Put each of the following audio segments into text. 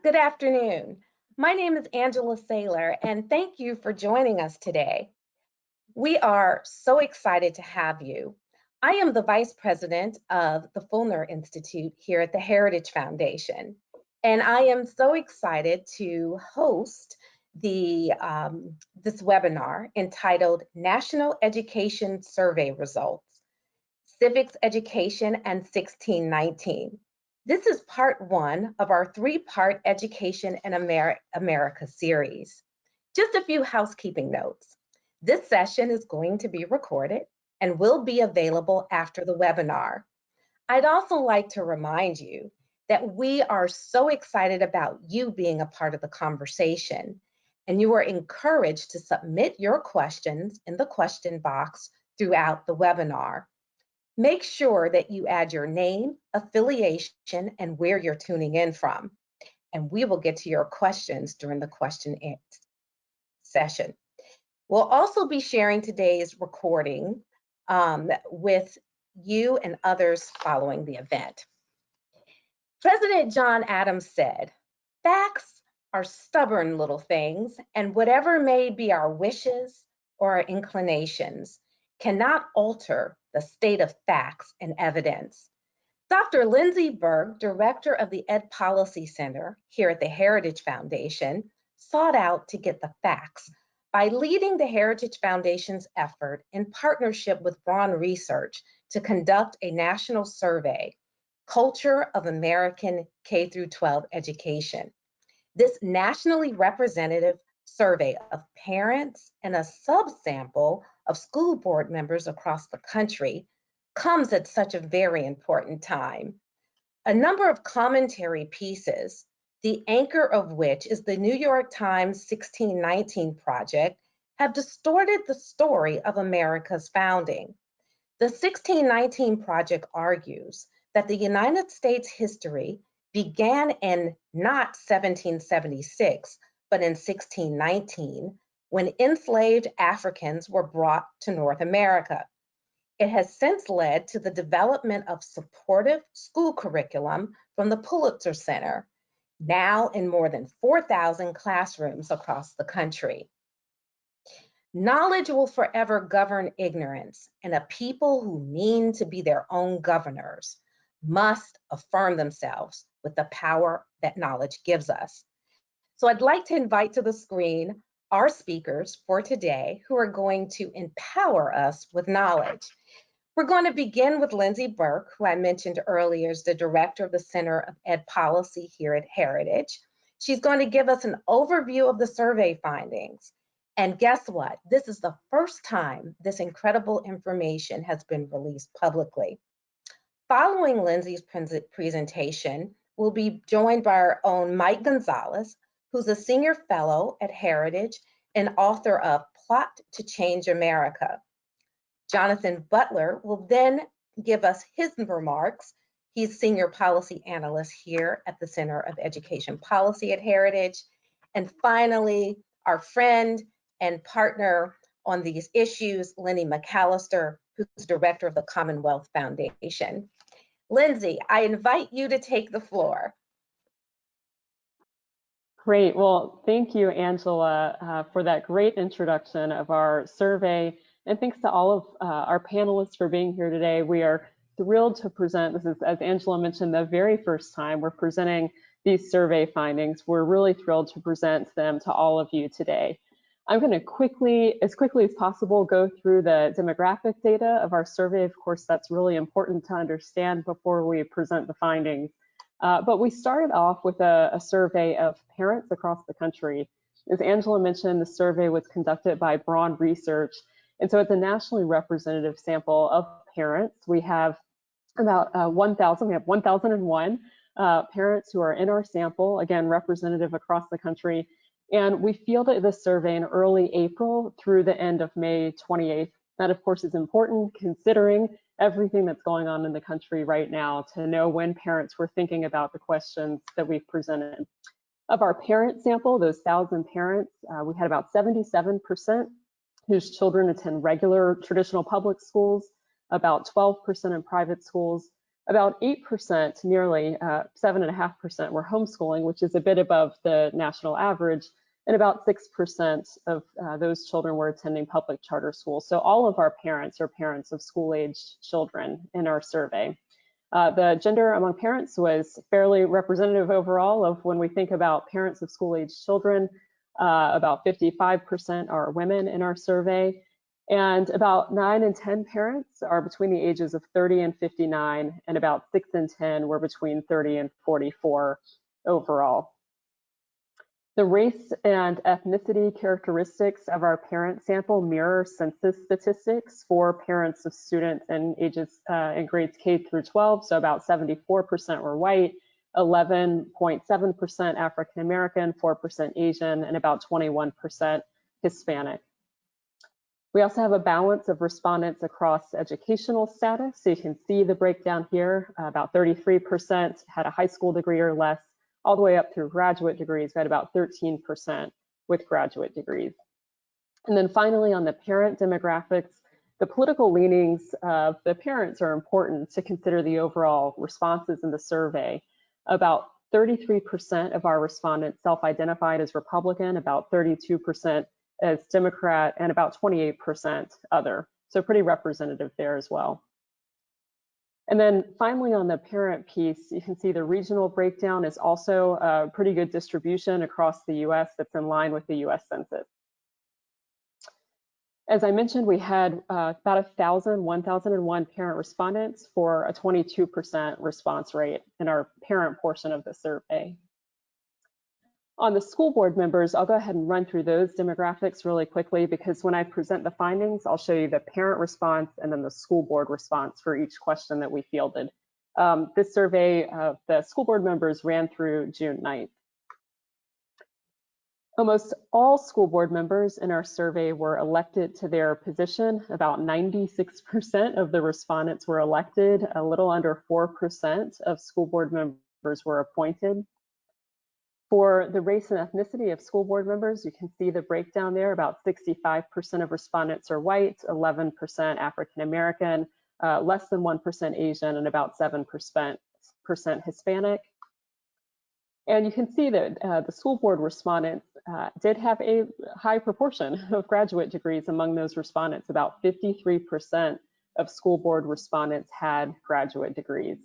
Good afternoon. My name is Angela Saylor, and thank you for joining us today. We are so excited to have you. I am the Vice President of the Fulner Institute here at the Heritage Foundation, and I am so excited to host this webinar entitled National Education Survey Results, Civics Education and 1619. This is part one of our three-part Education in America series. Just a few housekeeping notes. This session is going to be recorded and will be available after the webinar. I'd also like to remind you that we are so excited about you being a part of the conversation, and you are encouraged to submit your questions in the question box throughout the webinar. Make sure that you add your name, affiliation, and where you're tuning in from, and we will get to your questions during the question session. We'll also be sharing today's recording with you and others following the event. President John Adams said, "Facts are stubborn little things, and whatever may be our wishes or our inclinations cannot alter the state of facts and evidence." Dr. Lindsay Berg, director of the Ed Policy Center here at the Heritage Foundation, sought out to get the facts by leading the Heritage Foundation's effort in partnership with Braun Research to conduct a national survey, Culture of American K-12 Education. This nationally representative survey of parents and a subsample of school board members across the country comes at such a very important time. A number of commentary pieces, the anchor of which is the New York Times 1619 Project, have distorted the story of America's founding. The 1619 Project argues that the United States history began in not 1776, but in 1619, when enslaved Africans were brought to North America. It has since led to the development of supportive school curriculum from the Pulitzer Center, now in more than 4,000 classrooms across the country. Knowledge will forever govern ignorance, and a people who mean to be their own governors must affirm themselves with the power that knowledge gives us. So I'd like to invite to the screen our speakers for today who are going to empower us with knowledge. We're going to begin with Lindsay Burke, who I mentioned earlier is the director of the Center of Ed Policy here at Heritage. She's going to give us an overview of the survey findings. And guess what? This is the first time this incredible information has been released publicly. Following Lindsay's presentation, we'll be joined by our own Mike Gonzalez, who's a senior fellow at Heritage and author of Plot to Change America. Jonathan Butler will then give us his remarks. He's senior policy analyst here at the Center of Education Policy at Heritage. And finally, our friend and partner on these issues, Lenny McAllister, who's director of the Commonwealth Foundation. Lindsay, I invite you to take the floor. Great. Well, thank you, Angela, for that great introduction of our survey. And thanks to all of our panelists for being here today. We are thrilled to present, this is, as Angela mentioned, the very first time we're presenting these survey findings. We're really thrilled to present them to all of you today. I'm going to as quickly as possible, go through the demographic data of our survey. Of course, that's really important to understand before we present the findings. But we started off with a survey of parents across the country. As Angela mentioned, the survey was conducted by Braun Research. And so it's a nationally representative sample of parents. We have about 1,000, we have 1,001 parents who are in our sample, again, representative across the country. And we fielded this survey in early April through the end of May 28th. That, of course, is important considering everything that's going on in the country right now to know when parents were thinking about the questions that we've presented. Of our parent sample, those 1,000 parents, we had about 77% whose children attend regular traditional public schools, about 12% in private schools, About 8%, nearly 7.5%, were homeschooling, which is a bit above the national average, and about 6% of those children were attending public charter schools. So all of our parents are parents of school-aged children in our survey. The gender among parents was fairly representative overall of when we think about parents of school-aged children. About 55% are women in our survey, and about 9 in 10 parents are between the ages of 30 and 59, and about 6 in 10 were between 30 and 44 overall. The race and ethnicity characteristics of our parent sample mirror census statistics for parents of students in ages in grades K through 12. So about 74% were white, 11.7% African American, 4% Asian, and about 21% Hispanic. We also have a balance of respondents across educational status. So you can see the breakdown here. About 33% had a high school degree or less, all the way up through graduate degrees. We had about 13% with graduate degrees. And then finally, on the parent demographics, the political leanings of the parents are important to consider the overall responses in the survey. About 33% of our respondents self-identified as Republican, about 32% as Democrat, and about 28% other. So pretty representative there as well. And then finally, on the parent piece, you can see the regional breakdown is also a pretty good distribution across the US that's in line with the US Census. As I mentioned, we had about 1,001 parent respondents for a 22% response rate in our parent portion of the survey. On the school board members, I'll go ahead and run through those demographics really quickly, because when I present the findings, I'll show you the parent response and then the school board response for each question that we fielded. This survey of the school board members ran through June 9th. Almost all school board members in our survey were elected to their position. About 96% of the respondents were elected. A little under 4% of school board members were appointed. For the race and ethnicity of school board members, you can see the breakdown there. About 65% of respondents are white, 11% African American, less than 1% Asian, and about 7% Hispanic. And you can see that the school board respondents did have a high proportion of graduate degrees among those respondents. About 53% of school board respondents had graduate degrees.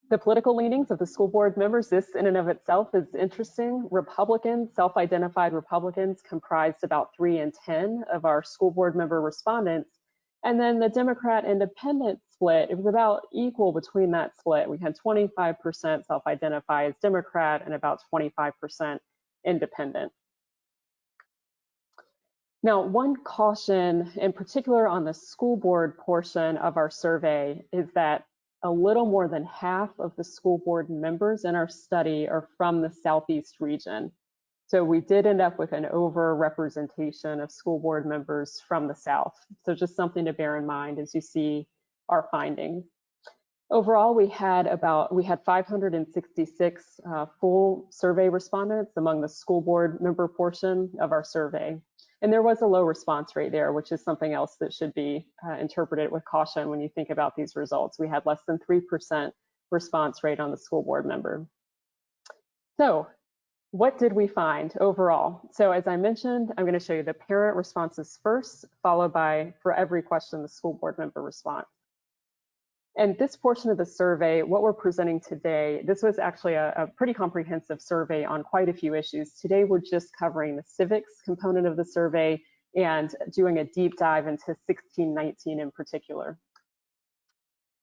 The political leanings of the school board members, this in and of itself is interesting. Republicans, self-identified Republicans, comprised about 3 in 10 of our school board member respondents. And then the Democrat independent split, it was about equal between that split. We had 25% self-identify as Democrat and about 25% independent. Now, one caution in particular on the school board portion of our survey is that a little more than half of the school board members in our study are from the Southeast region. So we did end up with an over-representation of school board members from the South. So just something to bear in mind as you see our findings. Overall, we had 566 full survey respondents among the school board member portion of our survey. And there was a low response rate there, which is something else that should be interpreted with caution when you think about these results. We had less than 3% response rate on the school board member. So what did we find overall? So as I mentioned, I'm going to show you the parent responses first, followed by, for every question, the school board member response. And this portion of the survey, what we're presenting today, this was actually a pretty comprehensive survey on quite a few issues. Today, we're just covering the civics component of the survey and doing a deep dive into 1619 in particular.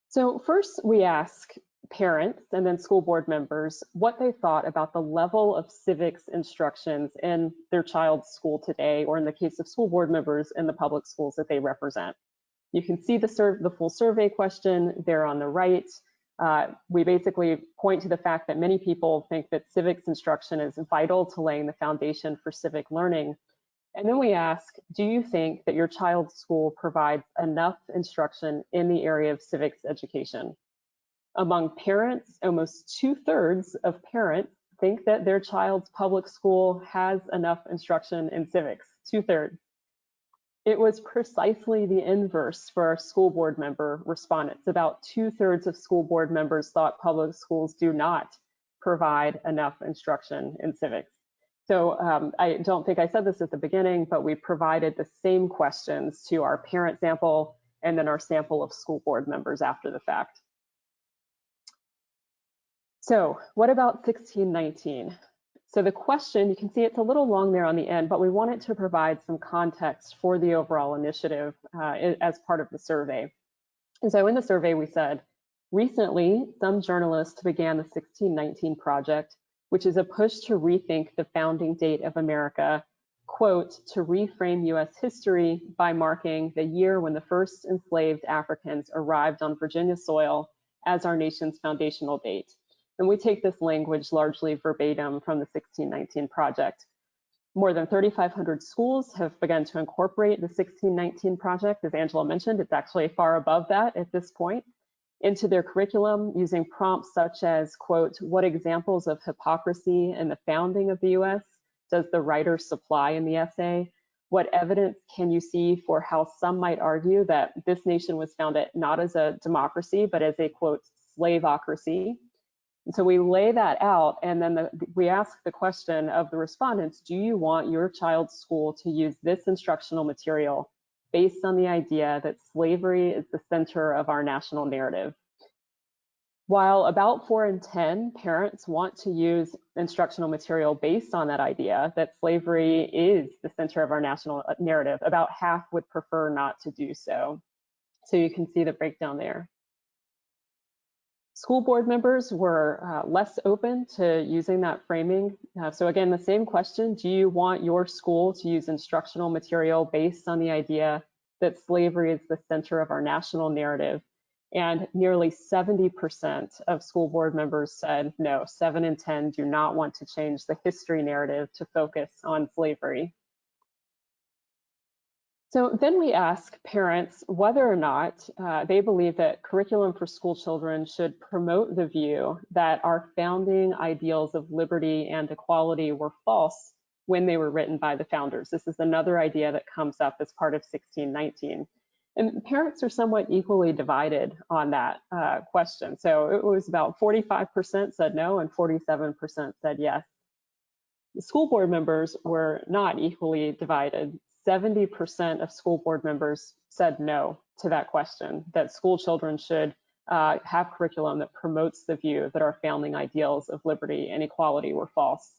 So first, we ask parents and then school board members what they thought about the level of civics instructions in their child's school today, or in the case of school board members, in the public schools that they represent. You can see the full survey question there on the right. We basically point to the fact that many people think that civics instruction is vital to laying the foundation for civic learning. And then we ask, do you think that your child's school provides enough instruction in the area of civics education? Among parents, almost 2/3 of parents think that their child's public school has enough instruction in civics, 2/3. It was precisely the inverse for our school board member respondents. About 2/3 of school board members thought public schools do not provide enough instruction in civics. So I don't think I said this at the beginning, but we provided the same questions to our parent sample and then our sample of school board members after the fact. So what about 1619? So the question, you can see it's a little long there on the end, but we wanted to provide some context for the overall initiative as part of the survey. And so in the survey, we said, recently, some journalists began the 1619 project, which is a push to rethink the founding date of America, quote, to reframe US history by marking the year when the first enslaved Africans arrived on Virginia soil as our nation's foundational date. And we take this language largely verbatim from the 1619 project. More than 3,500 schools have begun to incorporate the 1619 project. As Angela mentioned, it's actually far above that at this point, into their curriculum using prompts such as, quote, what examples of hypocrisy in the founding of the US does the writer supply in the essay? What evidence can you see for how some might argue that this nation was founded not as a democracy, but as a, quote, slaveocracy? And so we lay that out, and then we ask the question of the respondents, do you want your child's school to use this instructional material based on the idea that slavery is the center of our national narrative? While about 4 in 10 parents want to use instructional material based on that idea that slavery is the center of our national narrative, about half would prefer not to do so. So you can see the breakdown there. School board members were less open to using that framing. So again, the same question, do you want your school to use instructional material based on the idea that slavery is the center of our national narrative? And nearly 70% of school board members said no, 7 in 10 do not want to change the history narrative to focus on slavery. So then we ask parents whether or not they believe that curriculum for school children should promote the view that our founding ideals of liberty and equality were false when they were written by the founders. This is another idea that comes up as part of 1619. And parents are somewhat equally divided on that question. So it was about 45% said no and 47% said yes. The school board members were not equally divided. 70% of school board members said no to that question, that school children should have curriculum that promotes the view that our founding ideals of liberty and equality were false.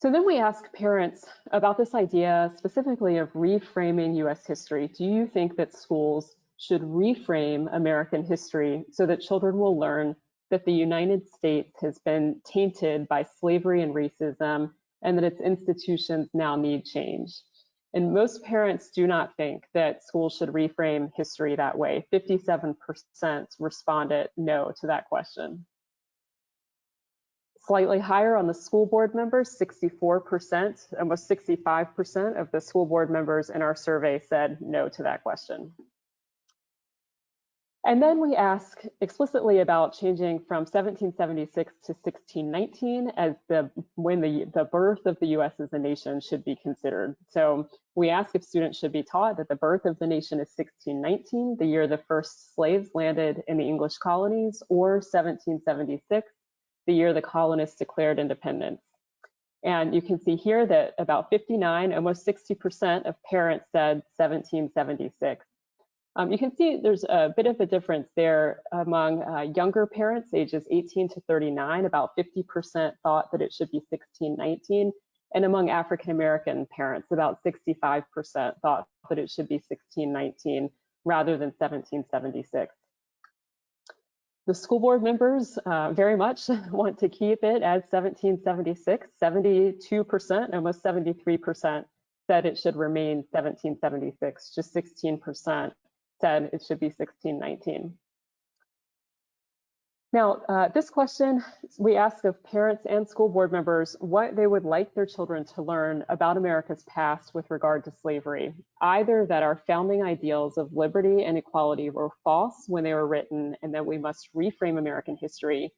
So then we ask parents about this idea specifically of reframing US history. Do you think that schools should reframe American history so that children will learn that the United States has been tainted by slavery and racism, and that its institutions now need change? And most parents do not think that schools should reframe history that way. 57% responded no to that question. Slightly higher on the school board members, 64%, almost 65% of the school board members in our survey said no to that question. And then we ask explicitly about changing from 1776 to 1619 as when the birth of the US as a nation should be considered. So we ask if students should be taught that the birth of the nation is 1619, the year the first slaves landed in the English colonies, or 1776, the year the colonists declared independence. And you can see here that about 59, almost 60% of parents said 1776. You can see there's a bit of a difference there among younger parents, ages 18 to 39, about 50% thought that it should be 1619. And among African-American parents, about 65% thought that it should be 1619 rather than 1776. The school board members very much want to keep it as 1776. 72%, almost 73% said it should remain 1776. Just 16% said it should be 1619. Now, this question, we ask of parents and school board members what they would like their children to learn about America's past with regard to slavery, either that our founding ideals of liberty and equality were false when they were written and that we must reframe American history,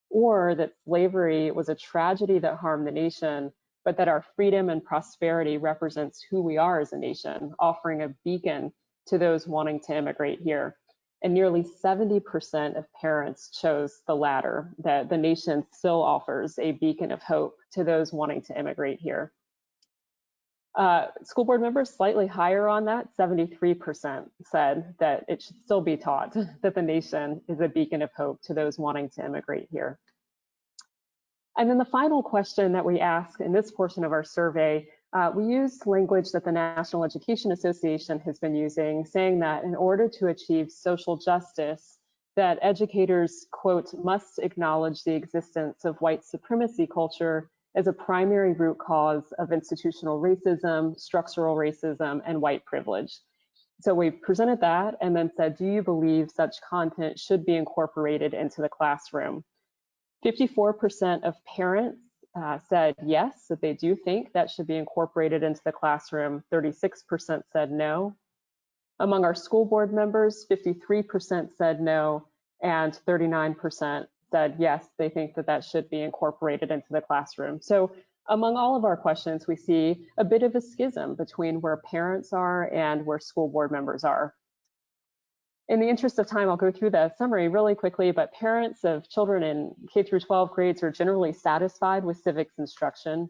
or that slavery was a tragedy that harmed the nation, but that our freedom and prosperity represents who we are as a nation, offering a beacon to those wanting to immigrate here. And nearly 70% of parents chose the latter, that the nation still offers a beacon of hope to those wanting to immigrate here. School board members slightly higher on that, 73% said that it should still be taught that the nation is a beacon of hope to those wanting to immigrate here. And then the final question that we ask in this portion of our survey, we use language that the National Education Association has been using, saying that in order to achieve social justice, that educators, quote, must acknowledge the existence of white supremacy culture as a primary root cause of institutional racism, structural racism, and white privilege. So we presented that and then said, do you believe such content should be incorporated into the classroom? 54% of parents said yes, that they do think that should be incorporated into the classroom. 36% said no. Among our school board members, 53% said no, and 39% said yes, they think that that should be incorporated into the classroom. So among all of our questions, we see a bit of a schism between where parents are and where school board members are. In the interest of time, I'll go through the summary really quickly, but parents of children in K through 12 grades are generally satisfied with civics instruction.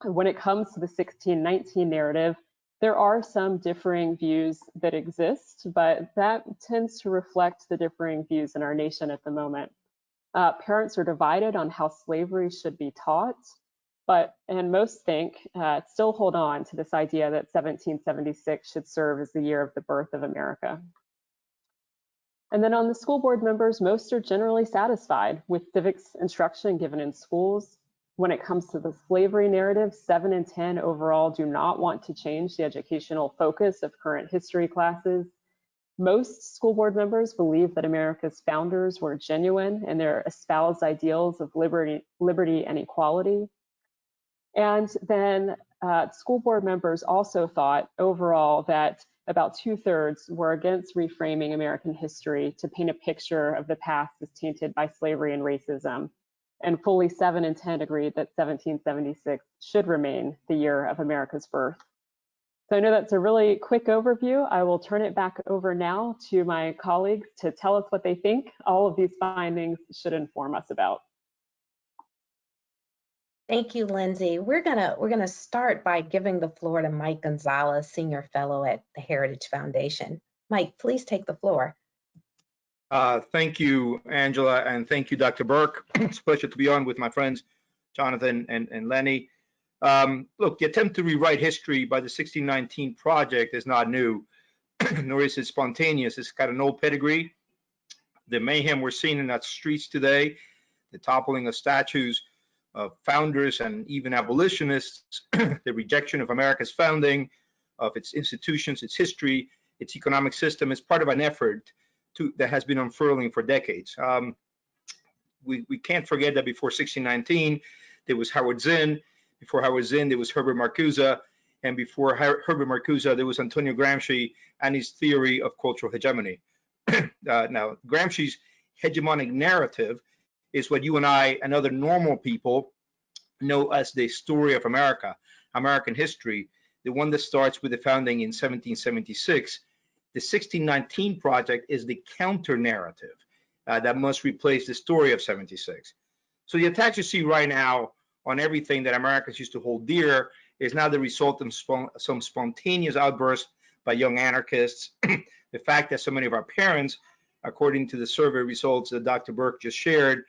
When it comes to the 1619 narrative, there are some differing views that exist, but that tends to reflect the differing views in our nation at the moment. Parents are divided on how slavery should be taught, and most think, still hold on to this idea that 1776 should serve as the year of the birth of America. And then on the school board members, most are generally satisfied with civics instruction given in schools. When it comes to the slavery narrative, 7 in 10 overall do not want to change the educational focus of current history classes. Most school board members believe that America's founders were genuine in their espoused ideals of liberty and equality. And then school board members also thought overall that about 2/3 were against reframing American history to paint a picture of the past as tainted by slavery and racism. And fully 7 in 10 agreed that 1776 should remain the year of America's birth. So I know that's a really quick overview. I will turn it back over now to my colleagues to tell us what they think all of these findings should inform us about. Thank you, Lindsay. We're gonna start by giving the floor to Mike Gonzalez, Senior Fellow at the Heritage Foundation. Mike, please take the floor. Thank you, Angela, and thank you, Dr. Burke. It's a pleasure to be on with my friends, Jonathan and Lenny. Look, the attempt to rewrite history by the 1619 Project is not new, nor is it spontaneous. It's got an old pedigree. The mayhem we're seeing in our streets today, the toppling of statues of founders and even abolitionists, the rejection of America's founding, of its institutions, its history, its economic system, is part of an effort that has been unfurling for decades. We can't forget that before 1619, there was Howard Zinn. Before Howard Zinn, there was Herbert Marcuse. And before Herbert Marcuse, there was Antonio Gramsci and his theory of cultural hegemony. Now, Gramsci's hegemonic narrative is what you and I and other normal people know as the story of America, American history, the one that starts with the founding in 1776. The 1619 Project is the counter narrative that must replace the story of 76. So the attacks you see right now on everything that Americans used to hold dear is now the result of some spontaneous outbursts by young anarchists. The fact that so many of our parents, according to the survey results that Dr. Burke just shared,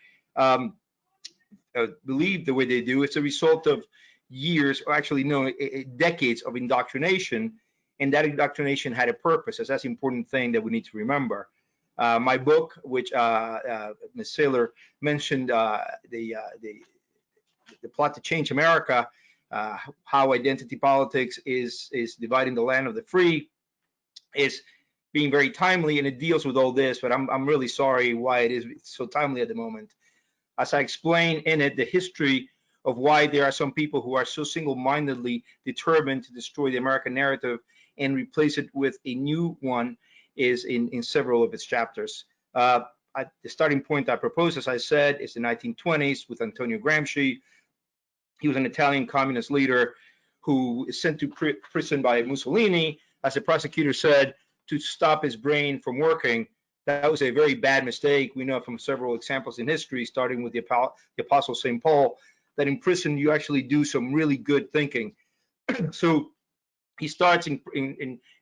believe the way they do, it's a result of years, or actually no, decades of indoctrination. And that indoctrination had a purpose. That's an important thing that we need to remember. My book, which Ms. Saylor mentioned, the Plot to Change America, how identity politics is dividing the land of the free, is being very timely, and it deals with all this, but I'm really sorry why it is so timely at the moment. As I explain in it, the history of why there are some people who are so single-mindedly determined to destroy the American narrative and replace it with a new one is in several of its chapters. The starting point I propose, as I said, is the 1920s with Antonio Gramsci, He was an Italian communist leader who is sent to prison by Mussolini, as the prosecutor said, to stop his brain from working. That was a very bad mistake. We know from several examples in history, starting with the Apostle St. Paul, that in prison you actually do some really good thinking. So he starts in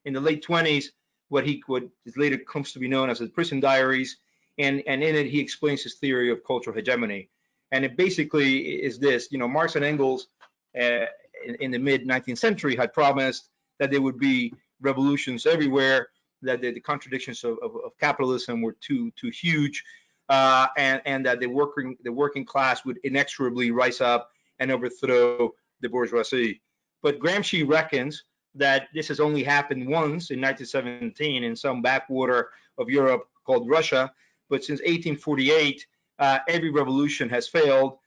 the late 20s what is later comes to be known as the prison diaries, and in it he explains his theory of cultural hegemony. And it basically is this: Marx and Engels in the mid 19th century had promised that there would be revolutions everywhere, that the contradictions of capitalism were too huge, and that the working class would inexorably rise up and overthrow the bourgeoisie. But Gramsci reckons that this has only happened once in 1917 in some backwater of Europe called Russia. But since 1848, every revolution has failed.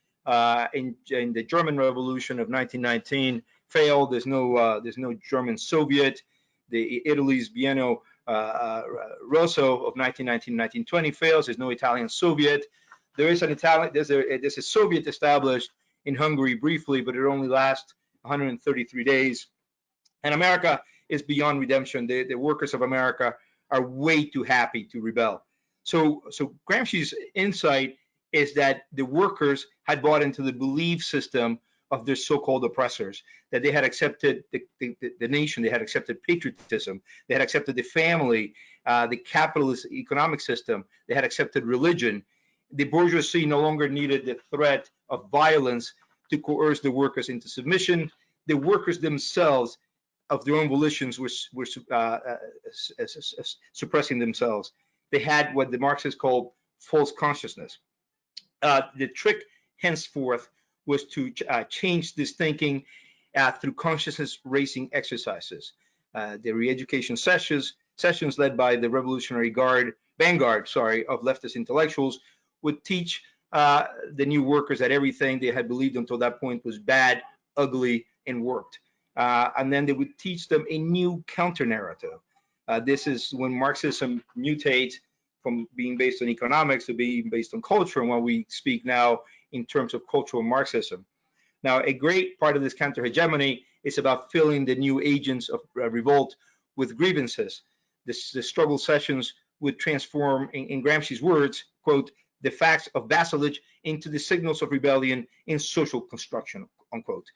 In the German Revolution of 1919 failed. There's no German Soviet. The Italy's Biennio Rosso of 1919-1920 fails. There's no Italian Soviet. There's a Soviet established in Hungary briefly, but it only lasts 133 days. And America is beyond redemption. The workers of America are way too happy to rebel. So Gramsci's insight is that the workers had bought into the belief system of their so-called oppressors, that they had accepted the nation, they had accepted patriotism, they had accepted the family, the capitalist economic system, they had accepted religion. The bourgeoisie no longer needed the threat of violence to coerce the workers into submission. The workers themselves, of their own volitions, were suppressing themselves. They had what the Marxists called false consciousness. The trick henceforth was to change this thinking through consciousness raising exercises. The re-education sessions led by the Revolutionary vanguard of leftist intellectuals would teach the new workers that everything they had believed until that point was bad, ugly, and worked. And then they would teach them a new counter-narrative. This is when Marxism mutates from being based on economics to being based on culture, and what we speak now in terms of cultural Marxism. Now, a great part of this counter-hegemony is about filling the new agents of revolt with grievances. The struggle sessions would transform, in Gramsci's words, quote, the facts of vassalage into the signals of rebellion in social construction, unquote.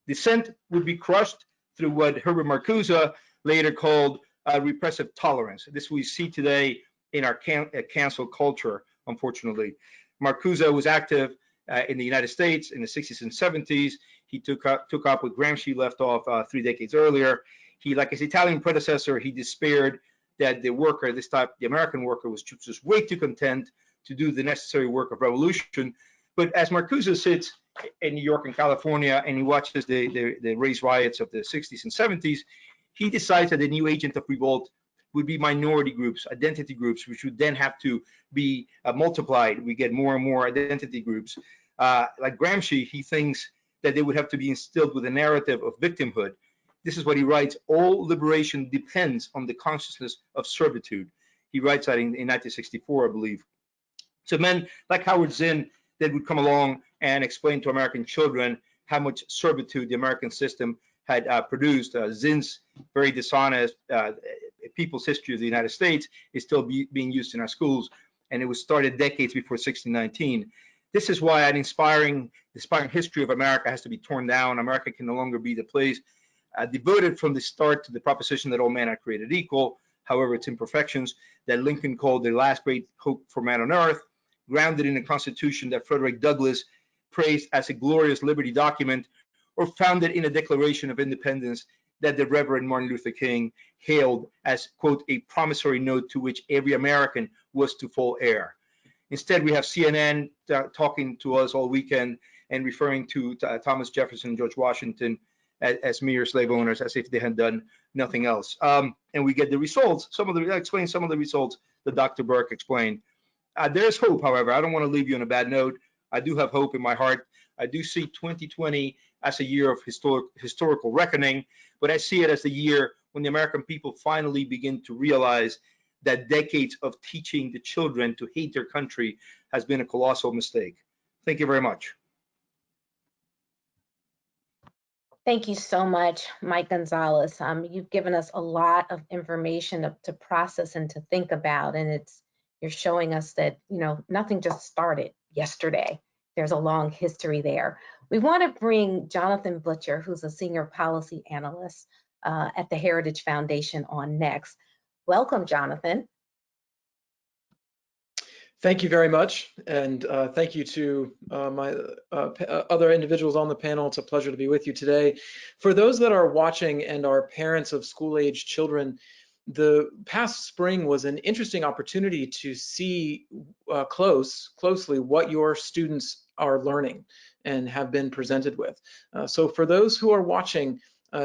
Dissent would be crushed through what Herbert Marcuse later called repressive tolerance. This we see today in our cancel culture, unfortunately. Marcuse was active in the United States in the 60s and 70s. He took up what Gramsci left off 3 decades earlier. He, like his Italian predecessor, he despaired that the worker, the American worker, was just way too content to do the necessary work of revolution. But as Marcuse sits in New York and California and he watches the race riots of the 60s and 70s, he decides that the new agent of revolt would be minority groups, identity groups, which would then have to be multiplied. We get more and more identity groups. Like Gramsci, he thinks that they would have to be instilled with a narrative of victimhood. This is what he writes: all liberation depends on the consciousness of servitude. He writes that in 1964, I believe. So men like Howard Zinn that would come along and explain to American children how much servitude the American system had produced. Zinn's very dishonest People's History of the United States is still being used in our schools, and it was started decades before 1619. This is why an inspiring history of America has to be torn down. America can no longer be the place devoted from the start to the proposition that all men are created equal, however its imperfections, that Lincoln called the last great hope for man on earth, grounded in a constitution that Frederick Douglass praised as a glorious liberty document, or founded in a Declaration of Independence that the Reverend Martin Luther King hailed as, quote, a promissory note to which every American was to fall heir. Instead, we have CNN talking to us all weekend and referring to Thomas Jefferson and George Washington as mere slave owners, as if they had done nothing else. And we get the results. I'll explain some of the results that Dr. Burke explained. There's hope, however. I don't want to leave you on a bad note. I do have hope in my heart. I do see 2020 as a year of historical reckoning, but I see it as the year when the American people finally begin to realize that decades of teaching the children to hate their country has been a colossal mistake. Thank you very much. Thank you so much, Mike Gonzalez. You've given us a lot of information to process and to think about, and you're showing us that, nothing just started yesterday. There's a long history there. We want to bring Jonathan Butcher, who's a senior policy analyst at the Heritage Foundation, on next. Welcome, Jonathan. Thank you very much, and thank you to my other individuals on the panel. It's a pleasure to be with you today. For those that are watching and are parents of school-age children, the past spring was an interesting opportunity to see closely what your students are learning and have been presented with. So for those who are watching,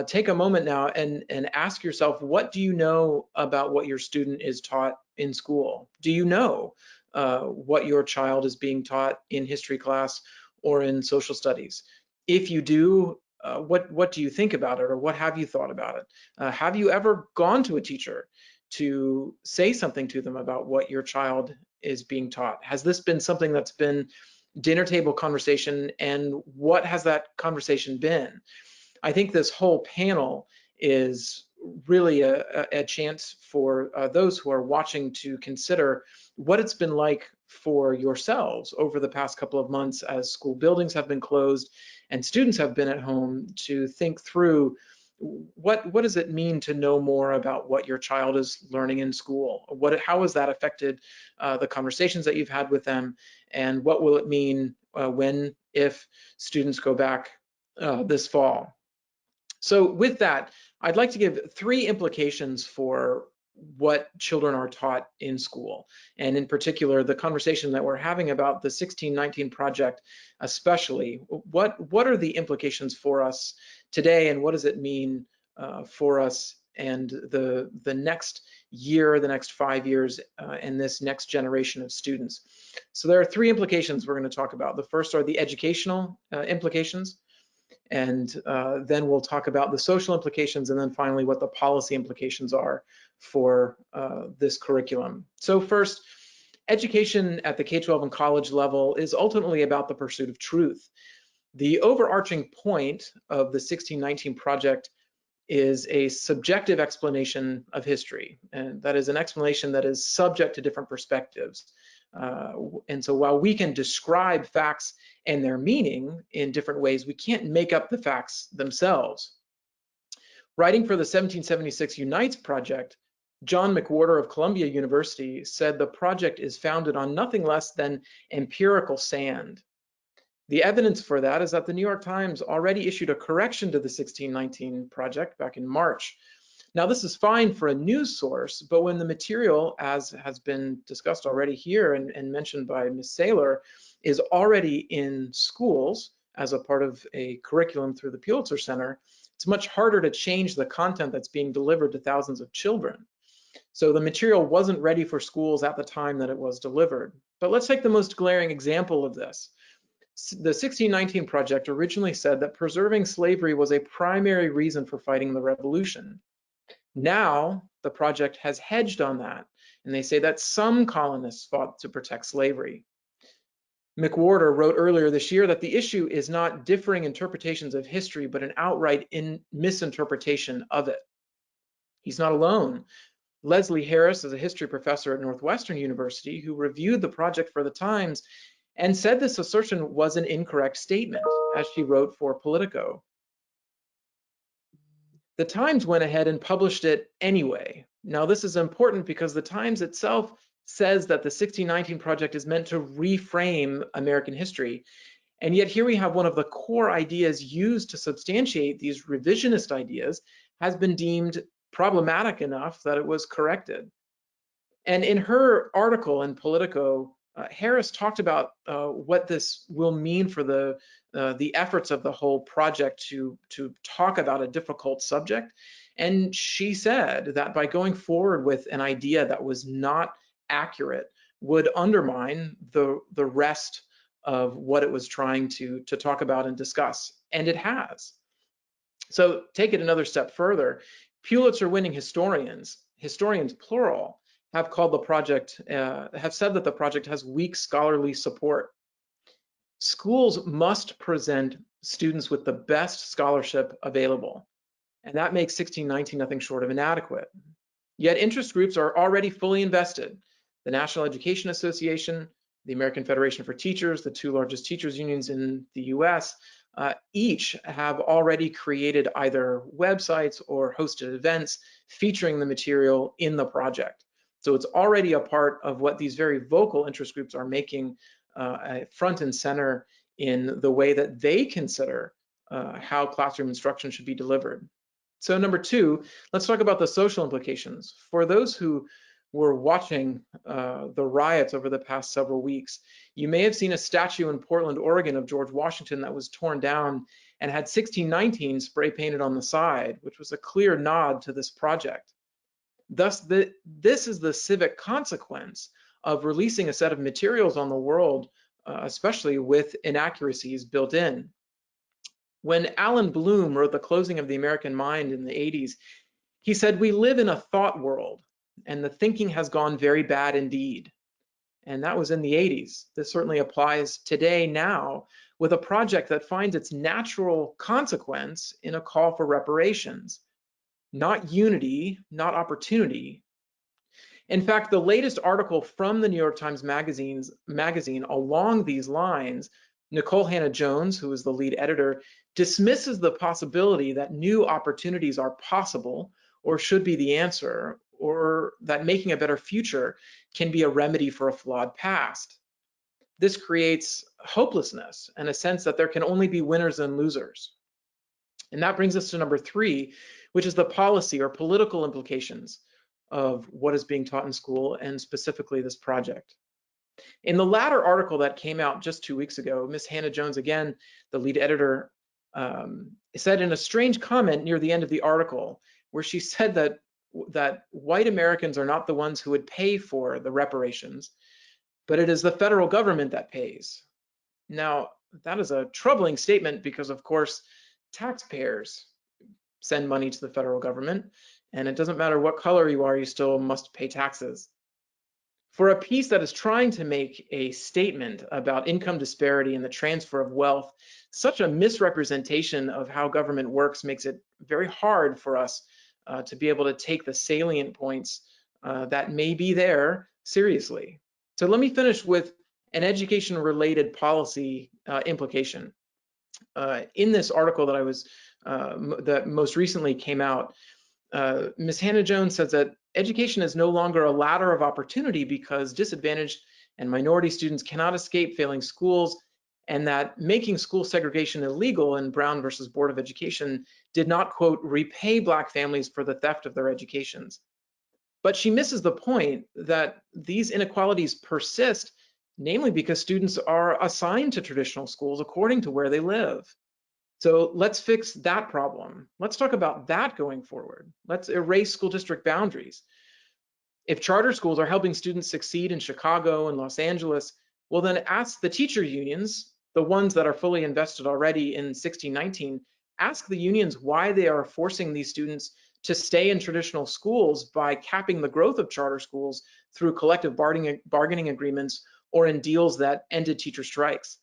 take a moment now and ask yourself, what do you know about what your student is taught in school? Do you know what your child is being taught in history class or in social studies? If you do, what do you think about it, or what have you thought about it? Have you ever gone to a teacher to say something to them about what your child is being taught? Has this been something that's been dinner table conversation, and what has that conversation been? I think this whole panel is really a chance for those who are watching to consider what it's been like for yourselves over the past couple of months as school buildings have been closed and students have been at home, to think through what does it mean to know more about what your child is learning in school? How has that affected the conversations that you've had with them, and what will it mean if students go back this fall? So with that, I'd like to give 3 implications for what children are taught in school, and in particular, the conversation that we're having about the 1619 project, especially. What are the implications for us today, and what does it mean for us and the next year, the next 5 years, and this next generation of students? So there are 3 implications we're going to talk about. The first are the educational implications, and then we'll talk about the social implications, and then finally what the policy implications are for this curriculum. So first, education at the K-12 and college level is ultimately about the pursuit of truth. The overarching point of the 1619 project is a subjective explanation of history, and that is an explanation that is subject to different perspectives. And so while we can describe facts and their meaning in different ways, we can't make up the facts themselves. Writing for the 1776 Unites project, John McWhorter of Columbia University said the project is founded on nothing less than empirical sand. The evidence for that is that the New York Times already issued a correction to the 1619 project back in March. Now, this is fine for a news source, but when the material, as has been discussed already here and mentioned by Ms. Saylor, is already in schools as a part of a curriculum through the Pulitzer Center, it's much harder to change the content that's being delivered to thousands of children. So the material wasn't ready for schools at the time that it was delivered. But let's take the most glaring example of this. The 1619 project originally said that preserving slavery was a primary reason for fighting the revolution. Now, the project has hedged on that, and they say that some colonists fought to protect slavery. McWhorter wrote earlier this year that the issue is not differing interpretations of history, but an outright misinterpretation of it. He's not alone. Leslie Harris is a history professor at Northwestern University who reviewed the project for the Times and said this assertion was an incorrect statement, as she wrote for Politico. The Times went ahead and published it anyway. Now, this is important because the Times itself says that the 1619 project is meant to reframe American history. And yet here we have one of the core ideas used to substantiate these revisionist ideas has been deemed problematic enough that it was corrected. And in her article in Politico, Harris talked about what this will mean for the efforts of the whole project to talk about a difficult subject. And she said that by going forward with an idea that was not accurate would undermine the rest of what it was trying to talk about and discuss, and it has. So take it another step further. Pulitzer-winning historians plural, have said that the project has weak scholarly support. Schools must present students with the best scholarship available, and that makes 1619 nothing short of inadequate. Yet interest groups are already fully invested. The National Education Association, the American Federation for Teachers, the two largest teachers unions in the US, each have already created either websites or hosted events featuring the material in the project. So it's already a part of what these very vocal interest groups are making front and center in the way that they consider how classroom instruction should be delivered. So number two, let's talk about the social implications. For those who were watching the riots over the past several weeks, you may have seen a statue in Portland, Oregon of George Washington that was torn down and had 1619 spray painted on the side, which was a clear nod to this project. Thus, this is the civic consequence of releasing a set of materials on the world, especially with inaccuracies built in. When Alan Bloom wrote The Closing of the American Mind in the 80s, he said, "We live in a thought world, and the thinking has gone very bad indeed." And that was in the 80s. This certainly applies today now with a project that finds its natural consequence in a call for reparations. Not unity, not opportunity. In fact, the latest article from the New York Times magazine along these lines, Nicole Hannah-Jones, who is the lead editor, dismisses the possibility that new opportunities are possible or should be the answer, or that making a better future can be a remedy for a flawed past. This creates hopelessness and a sense that there can only be winners and losers. And that brings us to number three, which is the policy or political implications of what is being taught in school, and specifically this project. In the latter article that came out just 2 weeks ago, Ms. Hannah-Jones, again, the lead editor, said in a strange comment near the end of the article, where she said that white Americans are not the ones who would pay for the reparations, but it is the federal government that pays. Now, that is a troubling statement because, of course, taxpayers send money to the federal government, and it doesn't matter what color you are, you still must pay taxes. For a piece that is trying to make a statement about income disparity and the transfer of wealth, such a misrepresentation of how government works makes it very hard for us to be able to take the salient points that may be there seriously. So let me finish with an education-related policy implication. In this article that most recently came out, Ms. Hannah-Jones says that education is no longer a ladder of opportunity because disadvantaged and minority students cannot escape failing schools, and that making school segregation illegal in Brown versus Board of Education did not, quote, repay Black families for the theft of their educations. But she misses the point that these inequalities persist, namely because students are assigned to traditional schools according to where they live. So let's fix that problem. Let's talk about that going forward. Let's erase school district boundaries. If charter schools are helping students succeed in Chicago and Los Angeles, well, then ask the teacher unions, the ones that are fully invested already in 1619, ask the unions why they are forcing these students to stay in traditional schools by capping the growth of charter schools through collective bargaining agreements or in deals that ended teacher strikes.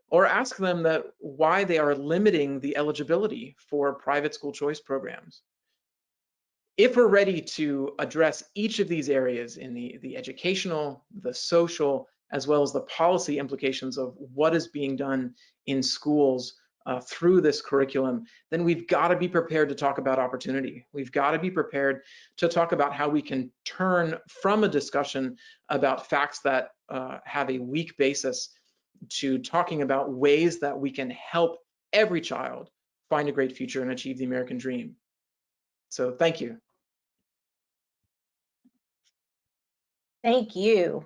Or ask them that why they are limiting the eligibility for private school choice programs. If we're ready to address each of these areas in the educational, the social, as well as the policy implications of what is being done in schools through this curriculum, then we've got to be prepared to talk about opportunity. We've got to be prepared to talk about how we can turn from a discussion about facts that have a weak basis to talking about ways that we can help every child find a great future and achieve the American dream. So thank you. Thank you.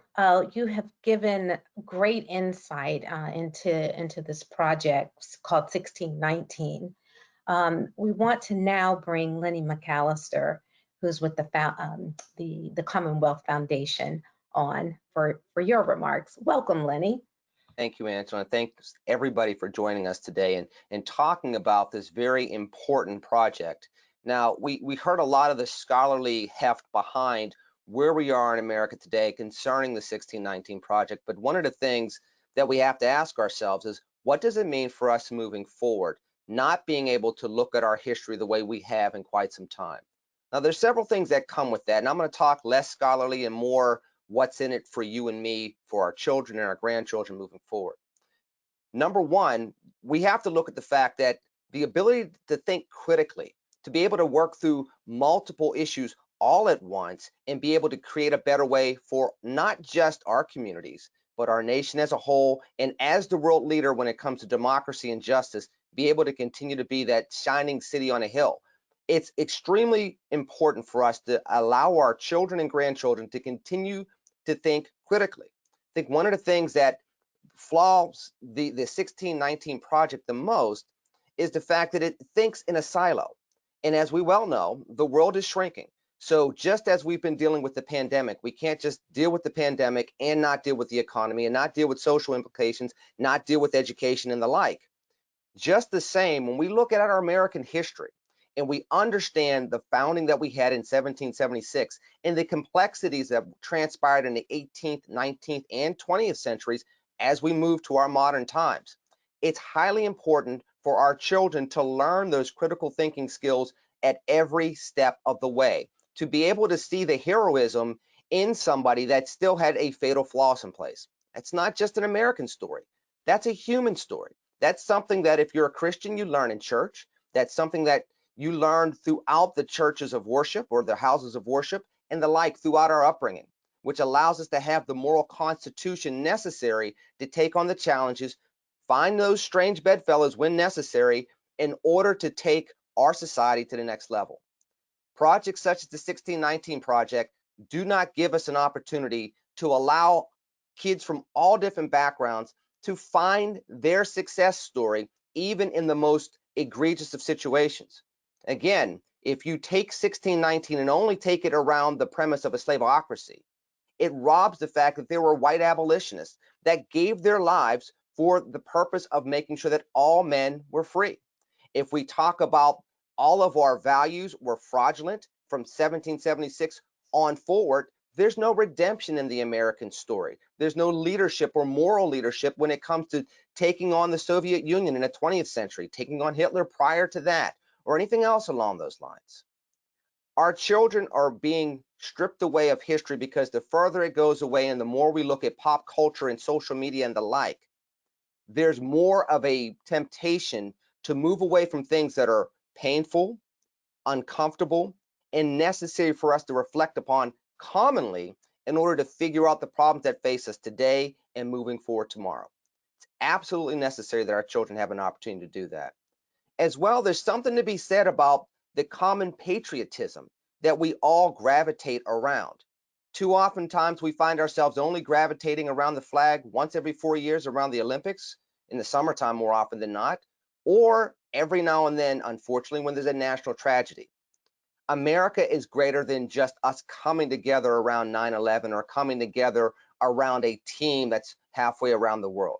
You have given great insight into this project called 1619. We want to now bring Lenny McAllister, who's with the Commonwealth Foundation, on for your remarks. Welcome, Lenny. Thank you, Angela. And thanks everybody for joining us today and talking about this very important project. Now, we heard a lot of the scholarly heft behind where we are in America today concerning the 1619 project, but one of the things that we have to ask ourselves is, what does it mean for us moving forward, not being able to look at our history the way we have in quite some time? Now, there's several things that come with that, and I'm going to talk less scholarly and more what's in it for you and me, for our children and our grandchildren moving forward. Number one, we have to look at the fact that the ability to think critically, to be able to work through multiple issues all at once and be able to create a better way for not just our communities, but our nation as a whole, and as the world leader when it comes to democracy and justice, be able to continue to be that shining city on a hill. It's extremely important for us to allow our children and grandchildren to continue to think critically. I think one of the things that flaws the 1619 project the most is the fact that it thinks in a silo. And as we well know, the world is shrinking. So just as we've been dealing with the pandemic, we can't just deal with the pandemic and not deal with the economy and not deal with social implications, not deal with education and the like. Just the same, when we look at our American history and we understand the founding that we had in 1776 and the complexities that transpired in the 18th, 19th, and 20th centuries as we move to our modern times, it's highly important for our children to learn those critical thinking skills at every step of the way, to be able to see the heroism in somebody that still had a fatal flaws in place. That's not just an American story. That's a human story. That's something that if you're a Christian, you learn in church. That's something that you learn throughout the churches of worship or the houses of worship and the like throughout our upbringing, which allows us to have the moral constitution necessary to take on the challenges, find those strange bedfellows when necessary in order to take our society to the next level. Projects such as the 1619 Project do not give us an opportunity to allow kids from all different backgrounds to find their success story, even in the most egregious of situations. Again, if you take 1619 and only take it around the premise of a slaveocracy, it robs the fact that there were white abolitionists that gave their lives for the purpose of making sure that all men were free. If we talk about all of our values were fraudulent from 1776 on forward, there's no redemption in the American story. There's no leadership or moral leadership when it comes to taking on the Soviet Union in the 20th century, taking on Hitler prior to that, or anything else along those lines. Our children are being stripped away of history because the further it goes away and the more we look at pop culture and social media and the like, there's more of a temptation to move away from things that are painful, uncomfortable, and necessary for us to reflect upon commonly in order to figure out the problems that face us today and moving forward tomorrow. It's absolutely necessary that our children have an opportunity to do that. As well, there's something to be said about the common patriotism that we all gravitate around. Too often times we find ourselves only gravitating around the flag once every 4 years around the Olympics, in the summertime more often than not, or every now and then, unfortunately, when there's a national tragedy. America is greater than just us coming together around 9/11 or coming together around a team that's halfway around the world.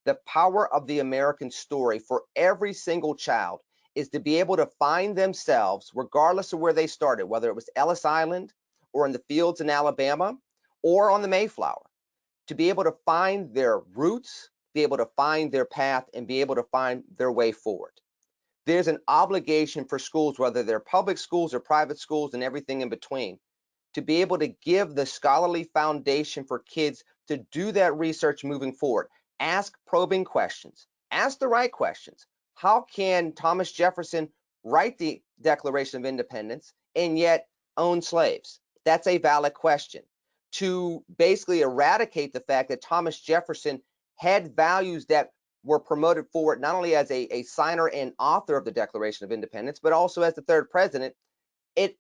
The power of the American story for every single child is to be able to find themselves, regardless of where they started, whether it was Ellis Island or in the fields in Alabama or on the Mayflower, to be able to find their roots, be able to find their path, and be able to find their way forward. There's an obligation for schools, whether they're public schools or private schools and everything in between, to be able to give the scholarly foundation for kids to do that research moving forward. Ask probing questions. Ask the right questions. How can Thomas Jefferson write the Declaration of Independence and yet own slaves? That's a valid question. To basically eradicate the fact that Thomas Jefferson had values that were promoted forward not only as a signer and author of the Declaration of Independence, but also as the third president, it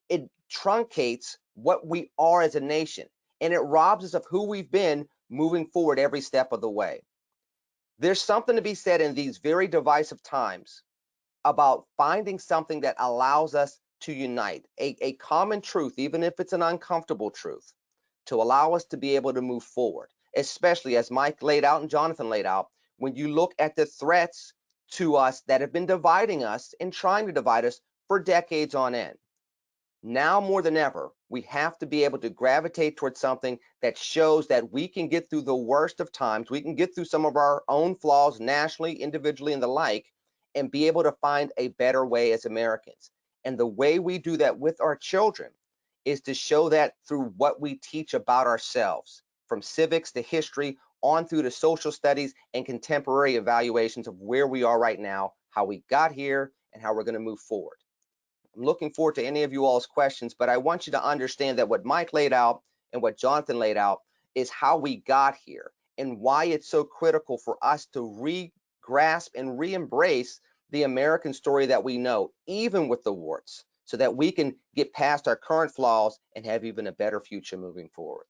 truncates what we are as a nation, and it robs us of who we've been moving forward every step of the way. There's something to be said in these very divisive times about finding something that allows us to unite, a common truth, even if it's an uncomfortable truth, to allow us to be able to move forward, especially as Mike laid out and Jonathan laid out, when you look at the threats to us that have been dividing us and trying to divide us for decades on end. Now more than ever, We have to be able to gravitate towards something that shows that we can get through the worst of times. We can get through some of our own flaws nationally, individually, and the like, and be able to find a better way as Americans. And the way we do that with our children is to show that through what we teach about ourselves, from civics to history, on through to social studies and contemporary evaluations of where we are right now, how we got here, and how we're going to move forward. I'm looking forward to any of you all's questions, but I want you to understand that what Mike laid out and what Jonathan laid out is how we got here and why it's so critical for us to re-grasp and re-embrace the American story that we know, even with the warts, so that we can get past our current flaws and have even a better future moving forward.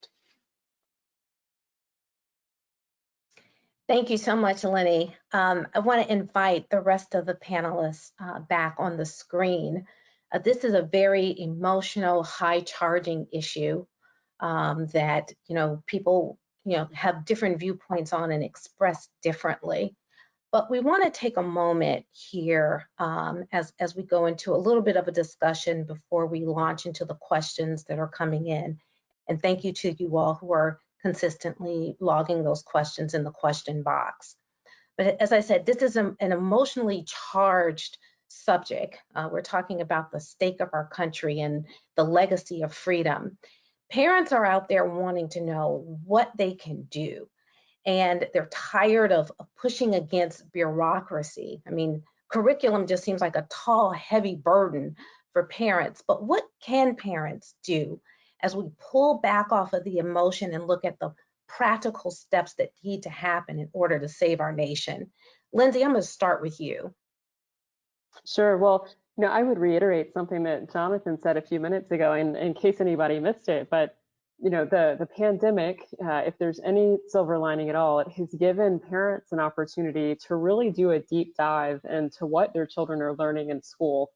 Thank you so much, Lenny. I want to invite the rest of the panelists back on the screen. This is a very emotional, high-charging issue that people have different viewpoints on and express differently. But we want to take a moment here as we go into a little bit of a discussion before we launch into the questions that are coming in. And thank you to you all who are consistently logging those questions in the question box. But as I said, this is an emotionally charged subject. We're talking about the stake of our country and the legacy of freedom. Parents are out there wanting to know what they can do, and they're tired of pushing against bureaucracy. I mean, curriculum just seems like a tall, heavy burden for parents, but what can parents do as we pull back off of the emotion and look at the practical steps that need to happen in order to save our nation? Lindsay, I'm going to start with you. Sure. Well, I would reiterate something that Jonathan said a few minutes ago, in case anybody missed it. But the pandemic, if there's any silver lining at all, it has given parents an opportunity to really do a deep dive into what their children are learning in school.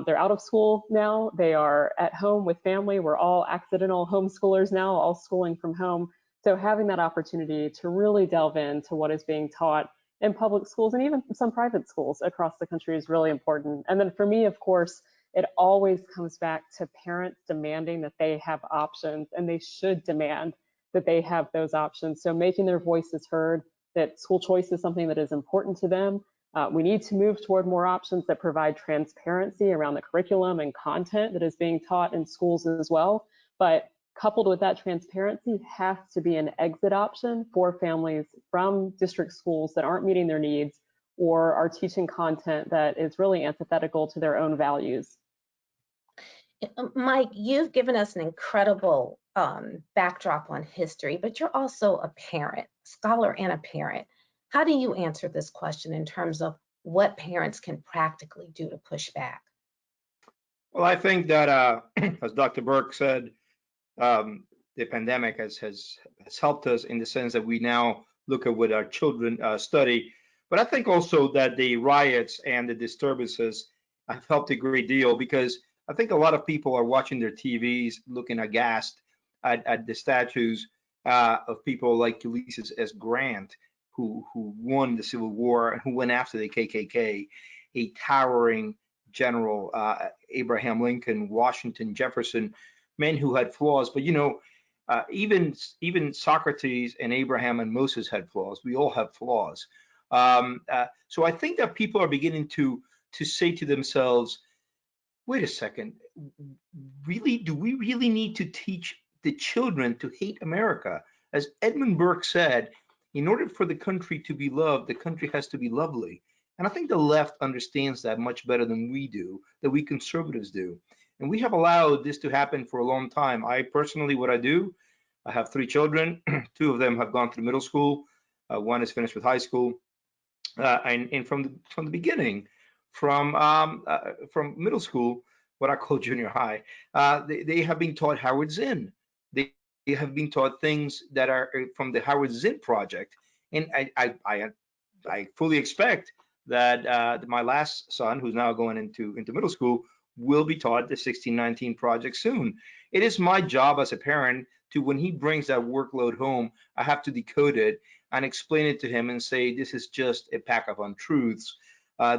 They're out of school now. They are at home with family. We're all accidental homeschoolers now, all schooling from home. So having that opportunity to really delve into what is being taught in public schools and even some private schools across the country is really important. And then for me, of course, it always comes back to parents demanding that they have options, and they should demand that they have those options. So making their voices heard, that school choice is something that is important to them. We need to move toward more options that provide transparency around the curriculum and content that is being taught in schools as well. But coupled with that transparency has to be an exit option for families from district schools that aren't meeting their needs or are teaching content that is really antithetical to their own values. Mike, you've given us an incredible backdrop on history, but you're also a parent, scholar and a parent. How do you answer this question in terms of what parents can practically do to push back? Well, I think that, as Dr. Burke said, the pandemic has helped us in the sense that we now look at what our children study. But I think also that the riots and the disturbances have helped a great deal, because I think a lot of people are watching their TVs, looking aghast at the statues of people like Ulysses S. Grant, who won the Civil War and who went after the KKK, a towering general, Abraham Lincoln, Washington, Jefferson, men who had flaws. But even Socrates and Abraham and Moses had flaws. We all have flaws. So I think that people are beginning to say to themselves, wait a second, really, do we really need to teach the children to hate America? As Edmund Burke said, in order for the country to be loved, the country has to be lovely. And I think the left understands that much better than we do, that we conservatives do. And we have allowed this to happen for a long time. I personally, what I do, I have 3 children. 2 of them have gone through middle school. 1 is finished with high school. And from the beginning, from middle school, what I call junior high, they have been taught Howard Zinn. They have been taught things that are from the Howard Zinn project. And I fully expect that my last son, who's now going into middle school, will be taught the 1619 project soon. It is my job as a parent to, when he brings that workload home, I have to decode it and explain it to him and say, this is just a pack of untruths.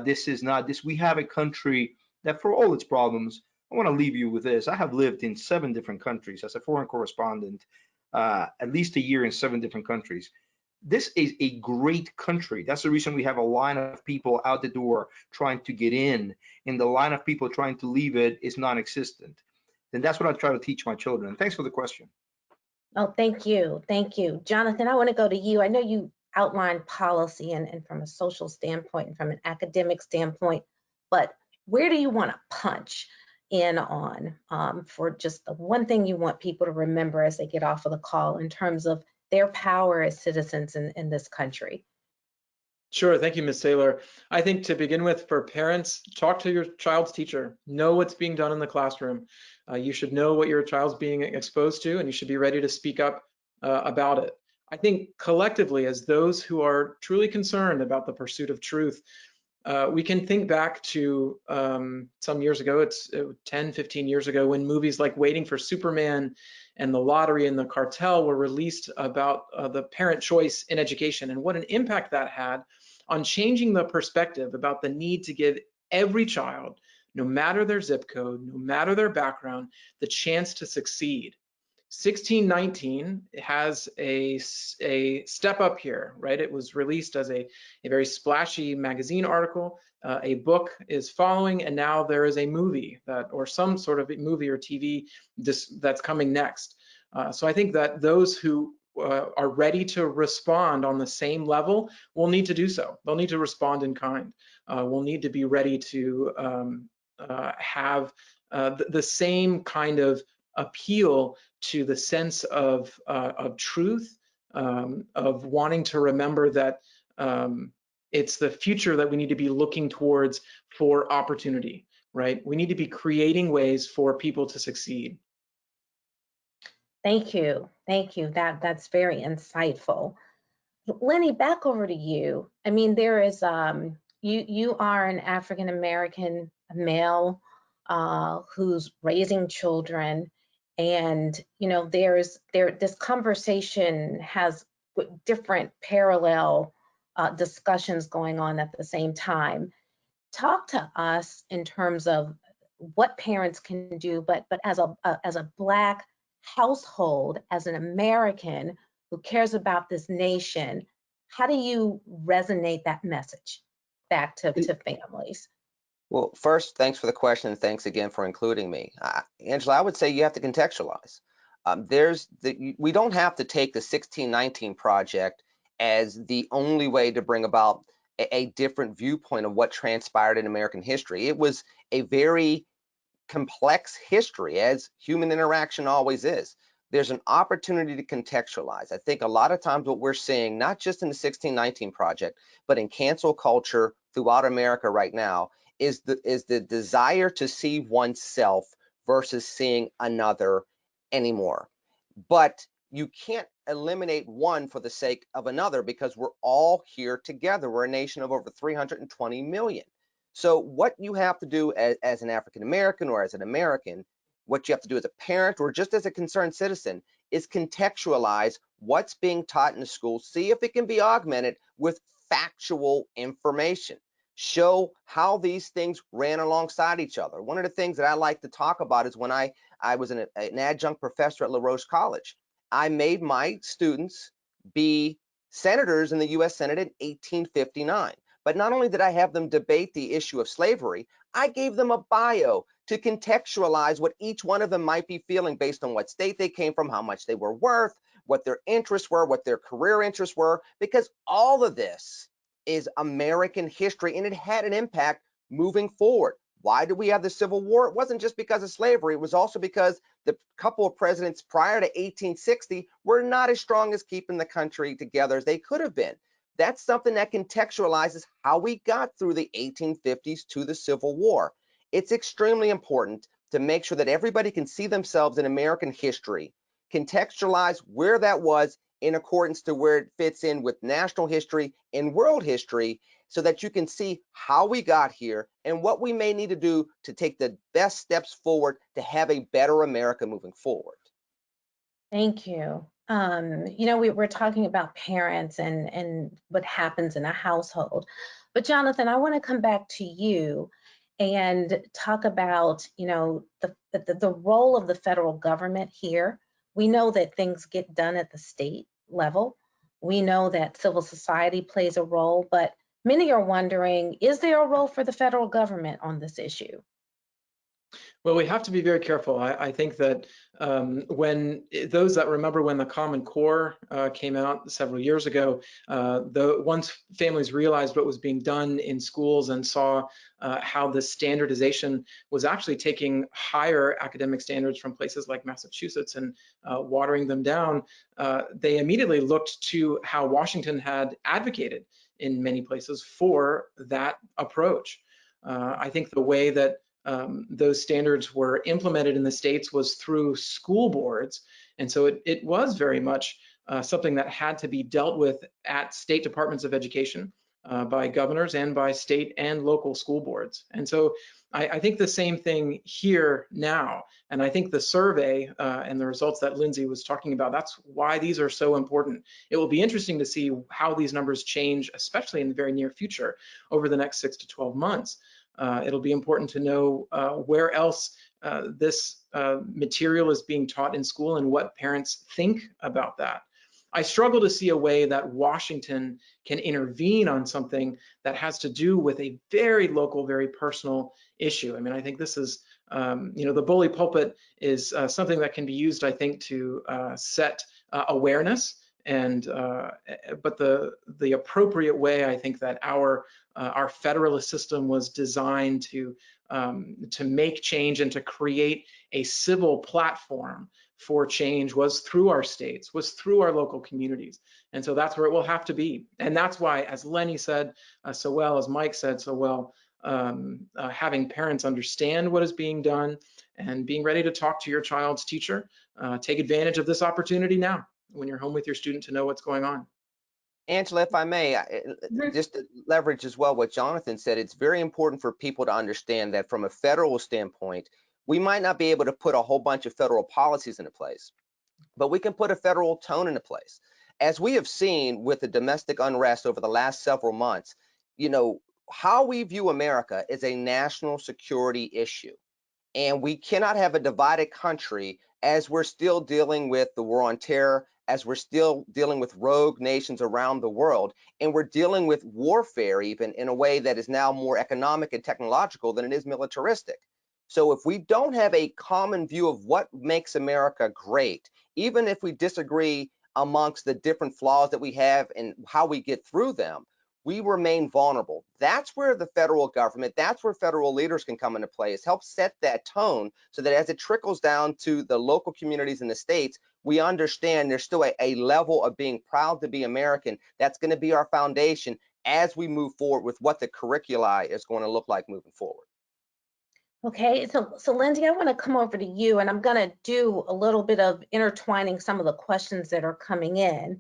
This is not this. We have a country that, for all its problems, I want to leave you with this. I have lived in 7 different countries as a foreign correspondent, at least a year in 7 different countries. This is a great country. That's the reason we have a line of people out the door trying to get in, and the line of people trying to leave it is non-existent. And that's what I try to teach my children. Thanks for the question. Oh, thank you. Thank you. Jonathan, I want to go to you. I know you outlined policy and from a social standpoint and from an academic standpoint, but where do you want to punch in on for just the one thing you want people to remember as they get off of the call in terms of their power as citizens in this country? Sure, thank you, Ms. Saylor. I think to begin with, for parents, talk to your child's teacher. Know what's being done in the classroom. You should know what your child's being exposed to, and you should be ready to speak up about it. I think collectively, as those who are truly concerned about the pursuit of truth, we can think back to some years ago, it's 10, 15 years ago, when movies like Waiting for Superman and The Lottery and The Cartel were released about the parent choice in education and what an impact that had on changing the perspective about the need to give every child, no matter their zip code, no matter their background, the chance to succeed. 1619 has a step up here, right? It was released as a very splashy magazine article. A book is following, and now there is a movie or some sort of movie or TV that's coming next. So I think that those who are ready to respond on the same level will need to do so. They'll need to respond in kind. We'll need to be ready to have the same kind of appeal to the sense of truth, of wanting to remember that it's the future that we need to be looking towards for opportunity, right? We need to be creating ways for people to succeed. Thank you. Thank you. That's very insightful. Lenny, back over to you. I mean, there is you are an African American male who's raising children, and you know this conversation has different parallel discussions going on at the same time. Talk to us in terms of what parents can do, but as a Black household, as an American who cares about this nation, how do you resonate that message back to families? Well, first, thanks for the question, and thanks again for including me. Angela, I would say you have to contextualize. We don't have to take the 1619 project as the only way to bring about a different viewpoint of what transpired in American history. It was a very complex history, as human interaction always is. There's an opportunity to contextualize. I think a lot of times what we're seeing, not just in the 1619 project, but in cancel culture throughout America right now, is the desire to see oneself versus seeing another anymore. But you can't eliminate one for the sake of another, because we're all here together. We're a nation of over 320 million. So what you have to do as an African American or as an American, what you have to do as a parent or just as a concerned citizen, is contextualize what's being taught in the school, see if it can be augmented with factual information. Show how these things ran alongside each other. One of the things that I like to talk about is when I was an adjunct professor at La Roche College, I made my students be senators in the US Senate in 1859. But not only did I have them debate the issue of slavery, I gave them a bio to contextualize what each one of them might be feeling based on what state they came from, how much they were worth, what their interests were, what their career interests were, because all of this is American history, and it had an impact moving forward. Why did we have the Civil War? It wasn't just because of slavery. It was also because the couple of presidents prior to 1860 were not as strong as keeping the country together as they could have been. That's something that contextualizes how we got through the 1850s to the Civil War. It's extremely important to make sure that everybody can see themselves in American history, contextualize where that was in accordance to where it fits in with national history and world history, so that you can see how we got here and what we may need to do to take the best steps forward to have a better America moving forward. Thank you. You know, we're talking about parents and what happens in a household. But Jonathan, I want to come back to you and talk about, the role of the federal government here. We know that things get done at the state level. We know that civil society plays a role, but many are wondering, is there a role for the federal government on this issue? Well, we have to be very careful. I think that when those that remember when the Common Core came out several years ago, once families realized what was being done in schools and saw how the standardization was actually taking higher academic standards from places like Massachusetts and watering them down, they immediately looked to how Washington had advocated in many places for that approach. I think the way that those standards were implemented in the states was through school boards. And so it was very much something that had to be dealt with at state departments of education by governors and by state and local school boards. And so I think the same thing here now. And I think the survey and the results that Lindsay was talking about, that's why these are so important. It will be interesting to see how these numbers change, especially in the very near future over the next 6 to 12 months. It'll be important to know where else this material is being taught in school and what parents think about that. I struggle to see a way that Washington can intervene on something that has to do with a very local, very personal issue. I mean, I think this is, the bully pulpit is something that can be used, I think, to set awareness. And but the appropriate way, I think, that our federalist system was designed to make change and to create a civil platform for change was through our states, was through our local communities. And so that's where it will have to be. And that's why, as Lenny said so well, as Mike said so well, having parents understand what is being done and being ready to talk to your child's teacher, take advantage of this opportunity now when you're home with your student to know what's going on. Angela, if I may, just to leverage as well what Jonathan said, it's very important for people to understand that from a federal standpoint, we might not be able to put a whole bunch of federal policies into place, but we can put a federal tone into place. As we have seen with the domestic unrest over the last several months, how we view America is a national security issue. And we cannot have a divided country as we're still dealing with the war on terror, as we're still dealing with rogue nations around the world, and we're dealing with warfare even in a way that is now more economic and technological than it is militaristic. So if we don't have a common view of what makes America great, even if we disagree amongst the different flaws that we have and how we get through them, we remain vulnerable. That's where the federal government, that's where federal leaders can come into play, is help set that tone so that as it trickles down to the local communities in the states, we understand there's still a level of being proud to be American. That's going to be our foundation as we move forward with what the curricula is going to look like moving forward. Okay, so Lindsay, I want to come over to you, and I'm going to do a little bit of intertwining some of the questions that are coming in.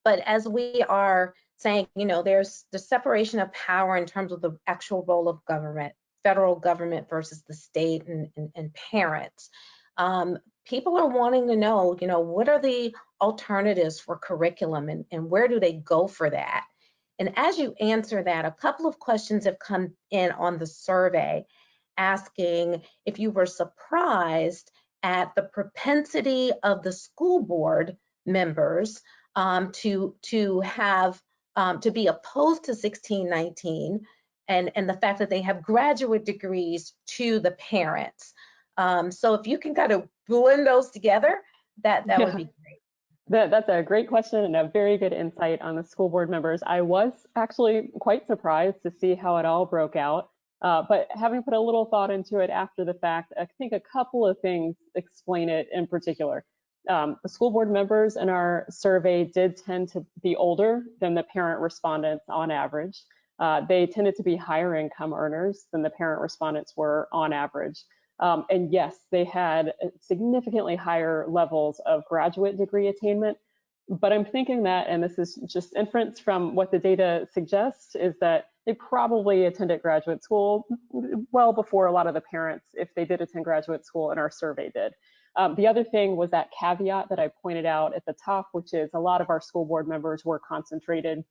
But as we are saying, there's the separation of power in terms of the actual role of government, federal government versus the state and parents. People are wanting to know, what are the alternatives for curriculum and where do they go for that? And as you answer that, a couple of questions have come in on the survey asking if you were surprised at the propensity of the school board members to be opposed to 1619 and the fact that they have graduate degrees to the parents. So if you can kind of blend those together, that would be great. That's a great question and a very good insight on the school board members. I was actually quite surprised to see how it all broke out. But having put a little thought into it after the fact, I think a couple of things explain it in particular. The school board members in our survey did tend to be older than the parent respondents on average. They tended to be higher income earners than the parent respondents were on average. And yes, they had significantly higher levels of graduate degree attainment. But I'm thinking that, and this is just inference from what the data suggests, is that they probably attended graduate school well before a lot of the parents, if they did attend graduate school, in our survey did. The other thing was that caveat that I pointed out at the top, which is a lot of our school board members were concentrated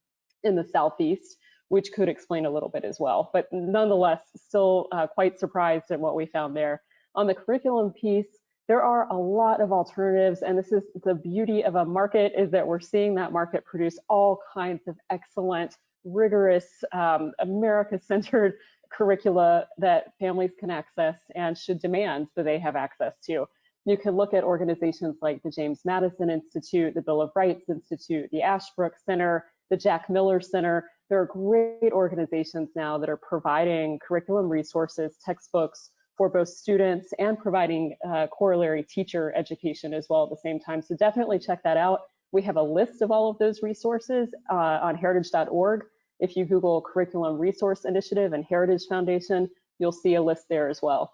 in the Southeast, which could explain a little bit as well. But nonetheless, still quite surprised at what we found there. On the curriculum piece, there are a lot of alternatives, and this is the beauty of a market, is that we're seeing that market produce all kinds of excellent, rigorous, America-centered curricula that families can access and should demand that they have access to. You can look at organizations like the James Madison Institute, the Bill of Rights Institute, the Ashbrook Center, the Jack Miller Center. There are great organizations now that are providing curriculum resources, textbooks for both students and providing corollary teacher education as well at the same time. So definitely check that out. We have a list of all of those resources on heritage.org. If you Google Curriculum Resource Initiative and Heritage Foundation, you'll see a list there as well.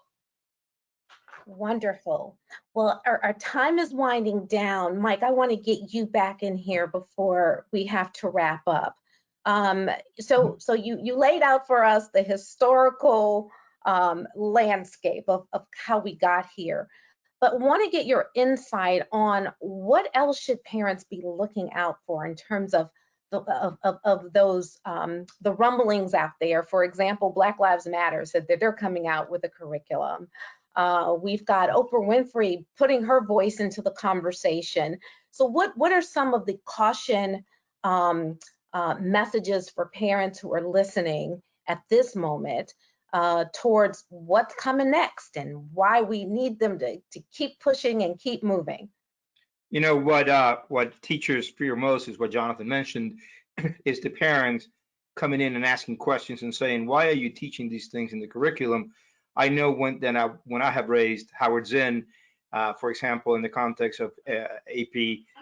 Wonderful. Well, our time is winding down. Mike, I want to get you back in here before we have to wrap up. So you laid out for us the historical landscape of how we got here, but want to get your insight on what else should parents be looking out for in terms of those the rumblings out there. For example, Black Lives Matter said that they're coming out with a curriculum. We've got Oprah Winfrey putting her voice into the conversation. So what are some of the caution messages for parents who are listening at this moment towards what's coming next and why we need them to keep pushing and keep moving? You know, what teachers fear most is what Jonathan mentioned, is the parents coming in and asking questions and saying, why are you teaching these things in the curriculum? I know when I have raised Howard Zinn, for example, in the context of AP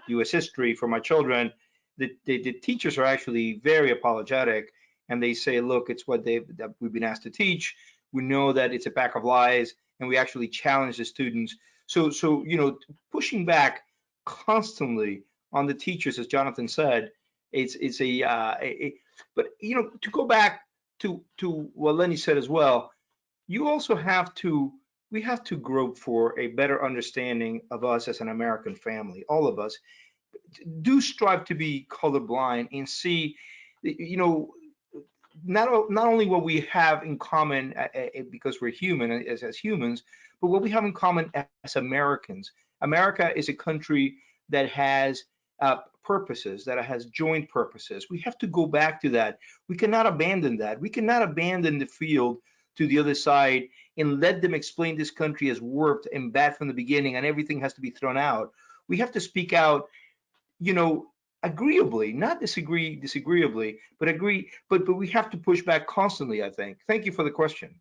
US history for my children, the teachers are actually very apologetic, and they say, look, it's what we've been asked to teach. We know that it's a pack of lies, and we actually challenge the students. So you know, pushing back constantly on the teachers, as Jonathan said, it's but you know, to go back to what Lenny said as well, you also we have to grope for a better understanding of us as an American family. All of us do strive to be colorblind and see, you know, not only what we have in common because we're human as humans, but what we have in common as Americans. America is a country that has purposes, that has joint purposes. We have to go back to that. We cannot abandon that. We cannot abandon the field to the other side and let them explain this country as warped and bad from the beginning and everything has to be thrown out. We have to speak out, you know, agreeably, not disagreeably, but agree, but we have to push back constantly, I think. Thank you for the question.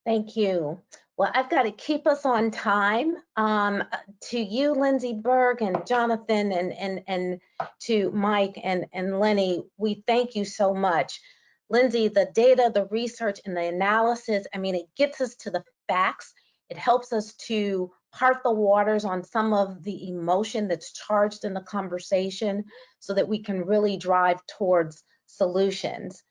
Thank you. Well, I've got to keep us on time. To you, Lindsay Berg and Jonathan, and to Mike and Lenny, we thank you so much. Lindsay, the data, the research, and the analysis, I mean, it gets us to the facts. It helps us to part the waters on some of the emotion that's charged in the conversation so that we can really drive towards solutions.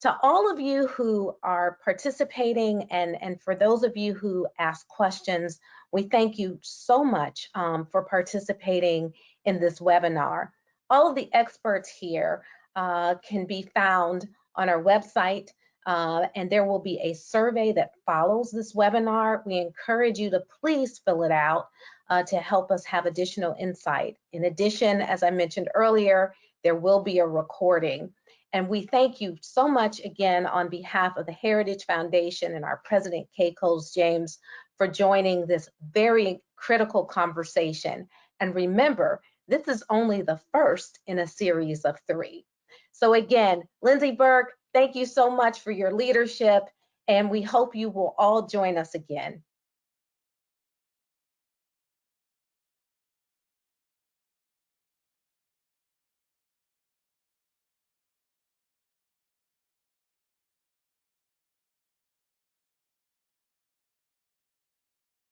To all of you who are participating and for those of you who ask questions, we thank you so much for participating in this webinar. All of the experts here can be found on our website, and there will be a survey that follows this webinar. We encourage you to please fill it out to help us have additional insight. In addition, as I mentioned earlier, there will be a recording. And we thank you so much again on behalf of the Heritage Foundation and our president, Kay Coles James, for joining this very critical conversation. And remember, this is only the first in a series of 3. So again, Lindsay Berg, thank you so much for your leadership, and we hope you will all join us again.